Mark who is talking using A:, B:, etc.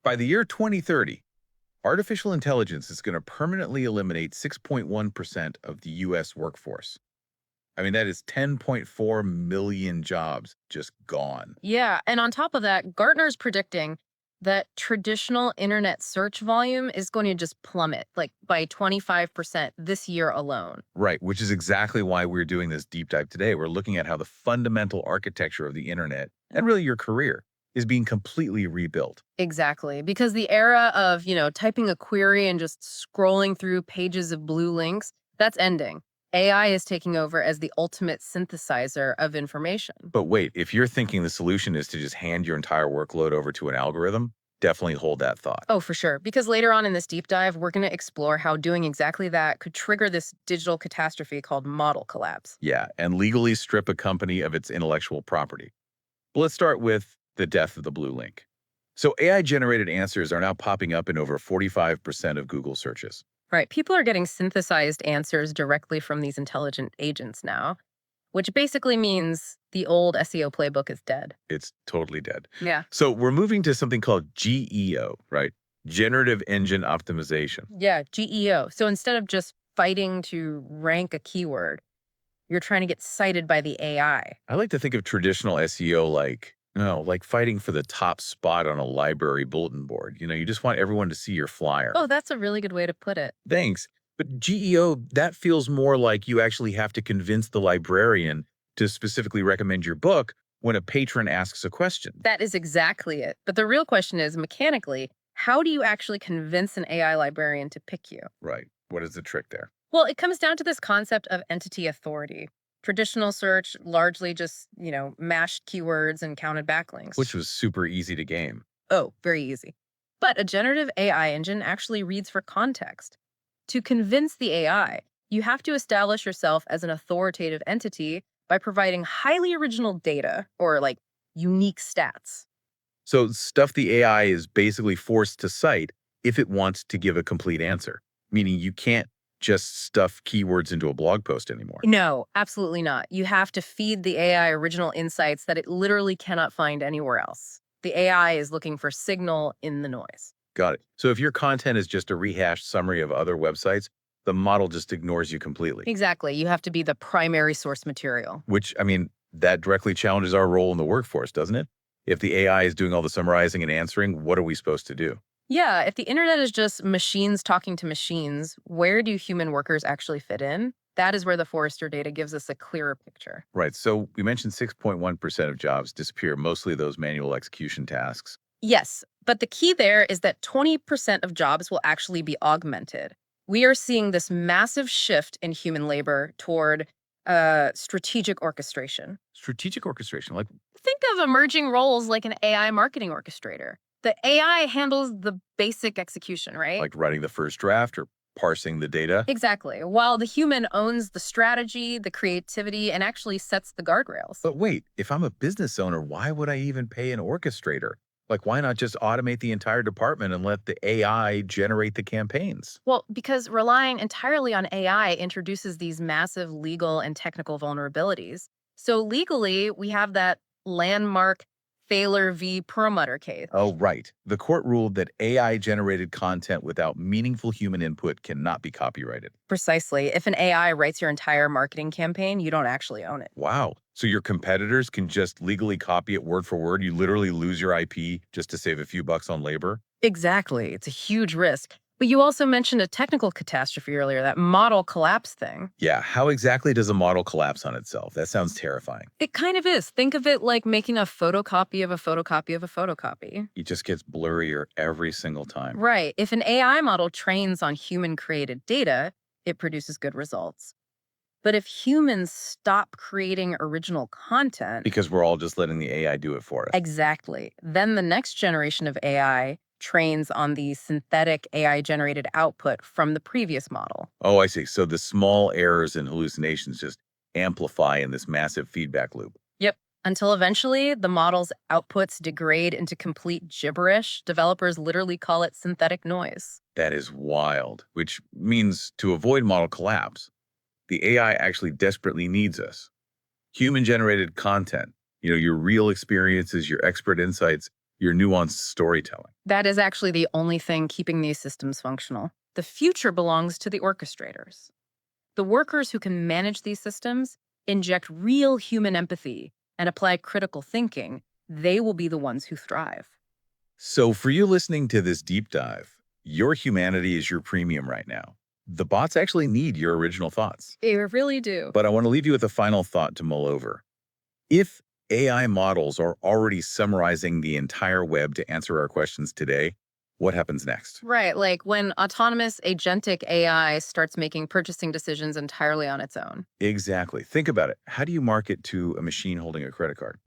A: By the year 2030, artificial intelligence is going to permanently eliminate 6.1% of the U.S. workforce. I mean, that is 10.4 million jobs just gone.
B: Yeah, and on top of that, Gartner's predicting that traditional internet search volume is going to just plummet, like by 25% this year alone.
A: Right, which is exactly why we're doing this deep dive today. We're looking at how the fundamental architecture of the internet, and really your career, is being completely rebuilt.
B: Exactly, because the era of, typing a query and just scrolling through pages of blue links, that's ending. AI is taking over as the ultimate synthesizer of information.
A: But wait, if you're thinking the solution is to just hand your entire workload over to an algorithm, definitely hold that thought.
B: Oh, for sure. Because later on in this deep dive, we're going to explore how doing exactly that could trigger this digital catastrophe called model collapse.
A: Yeah, and legally strip a company of its intellectual property. But let's start with the death of the blue link. So AI-generated answers are now popping up in over 45% of Google searches.
B: Right. People are getting synthesized answers directly from these intelligent agents now, which basically means the old SEO playbook is dead.
A: It's totally dead.
B: Yeah.
A: So we're moving to something called GEO, right? Generative Engine Optimization.
B: Yeah, GEO. So instead of just fighting to rank a keyword, you're trying to get cited by the AI.
A: I like to think of traditional SEO like fighting for the top spot on a library bulletin board. You just want everyone to see your flyer.
B: Oh, that's a really good way to put it.
A: Thanks. But GEO, that feels more like you actually have to convince the librarian to specifically recommend your book when a patron asks a question.
B: That is exactly it. But the real question is, mechanically, how do you actually convince an AI librarian to pick you?
A: Right. What is the trick there?
B: Well, it comes down to this concept of entity authority. Traditional search largely just, mashed keywords and counted backlinks.
A: Which was super easy to game.
B: Oh, very easy. But a generative AI engine actually reads for context. To convince the AI, you have to establish yourself as an authoritative entity by providing highly original data or unique stats.
A: So stuff the AI is basically forced to cite if it wants to give a complete answer, meaning you can't just stuff keywords into a blog post anymore.
B: No, absolutely not. You have to feed the AI original insights that it literally cannot find anywhere else. The AI is looking for signal in the noise.
A: Got it. So if your content is just a rehashed summary of other websites, the model just ignores you completely.
B: Exactly. You have to be the primary source material.
A: Which, that directly challenges our role in the workforce, doesn't it? If the AI is doing all the summarizing and answering, what are we supposed to do?
B: Yeah, if the internet is just machines talking to machines, where do human workers actually fit in? That is where the Forrester data gives us a clearer picture.
A: Right. So we mentioned 6.1% of jobs disappear, mostly those manual execution tasks.
B: Yes, but the key there is that 20% of jobs will actually be augmented. We are seeing this massive shift in human labor toward strategic orchestration.
A: Strategic orchestration, like
B: Think of emerging roles like an AI marketing orchestrator. The AI handles the basic execution, right?
A: writing the first draft or parsing the data.
B: Exactly. While the human owns the strategy, the creativity, and actually sets the guardrails.
A: But wait, if I'm a business owner, why would I even pay an orchestrator? Why not just automate the entire department and let the AI generate the campaigns?
B: Well, because relying entirely on AI introduces these massive legal and technical vulnerabilities. So legally, we have that landmark Thaler v. Perlmutter case.
A: Oh, right. The court ruled that AI-generated content without meaningful human input cannot be copyrighted.
B: Precisely. If an AI writes your entire marketing campaign, you don't actually own it.
A: Wow. So your competitors can just legally copy it word for word? You literally lose your IP just to save a few bucks on labor?
B: Exactly. It's a huge risk. But you also mentioned a technical catastrophe earlier, that model collapse thing.
A: Yeah, how exactly does a model collapse on itself? That sounds terrifying.
B: It kind of is. Think of it like making a photocopy of a photocopy of a photocopy.
A: It just gets blurrier every single time.
B: Right. If an AI model trains on human-created data, it produces good results. But if humans stop creating original content...
A: Because we're all just letting the AI do it for us.
B: Exactly. Then the next generation of AI trains on the synthetic AI-generated output from the previous model.
A: Oh, I see. So the small errors and hallucinations just amplify in this massive feedback loop.
B: Yep. Until eventually, the model's outputs degrade into complete gibberish. Developers literally call it synthetic noise.
A: That is wild, which means to avoid model collapse, the AI actually desperately needs us. Human-generated content, your real experiences, your expert insights, your nuanced storytelling.
B: That is actually the only thing keeping these systems functional. The future belongs to the orchestrators. The workers who can manage these systems, inject real human empathy, and apply critical thinking. They will be the ones who thrive.
A: So for you listening to this deep dive, your humanity is your premium right now. The bots actually need your original thoughts.
B: They really do.
A: But I want to leave you with a final thought to mull over. If AI models are already summarizing the entire web to answer our questions today, what happens next?
B: Right, like when autonomous agentic AI starts making purchasing decisions entirely on its own.
A: Exactly. Think about it. How do you market to a machine holding a credit card?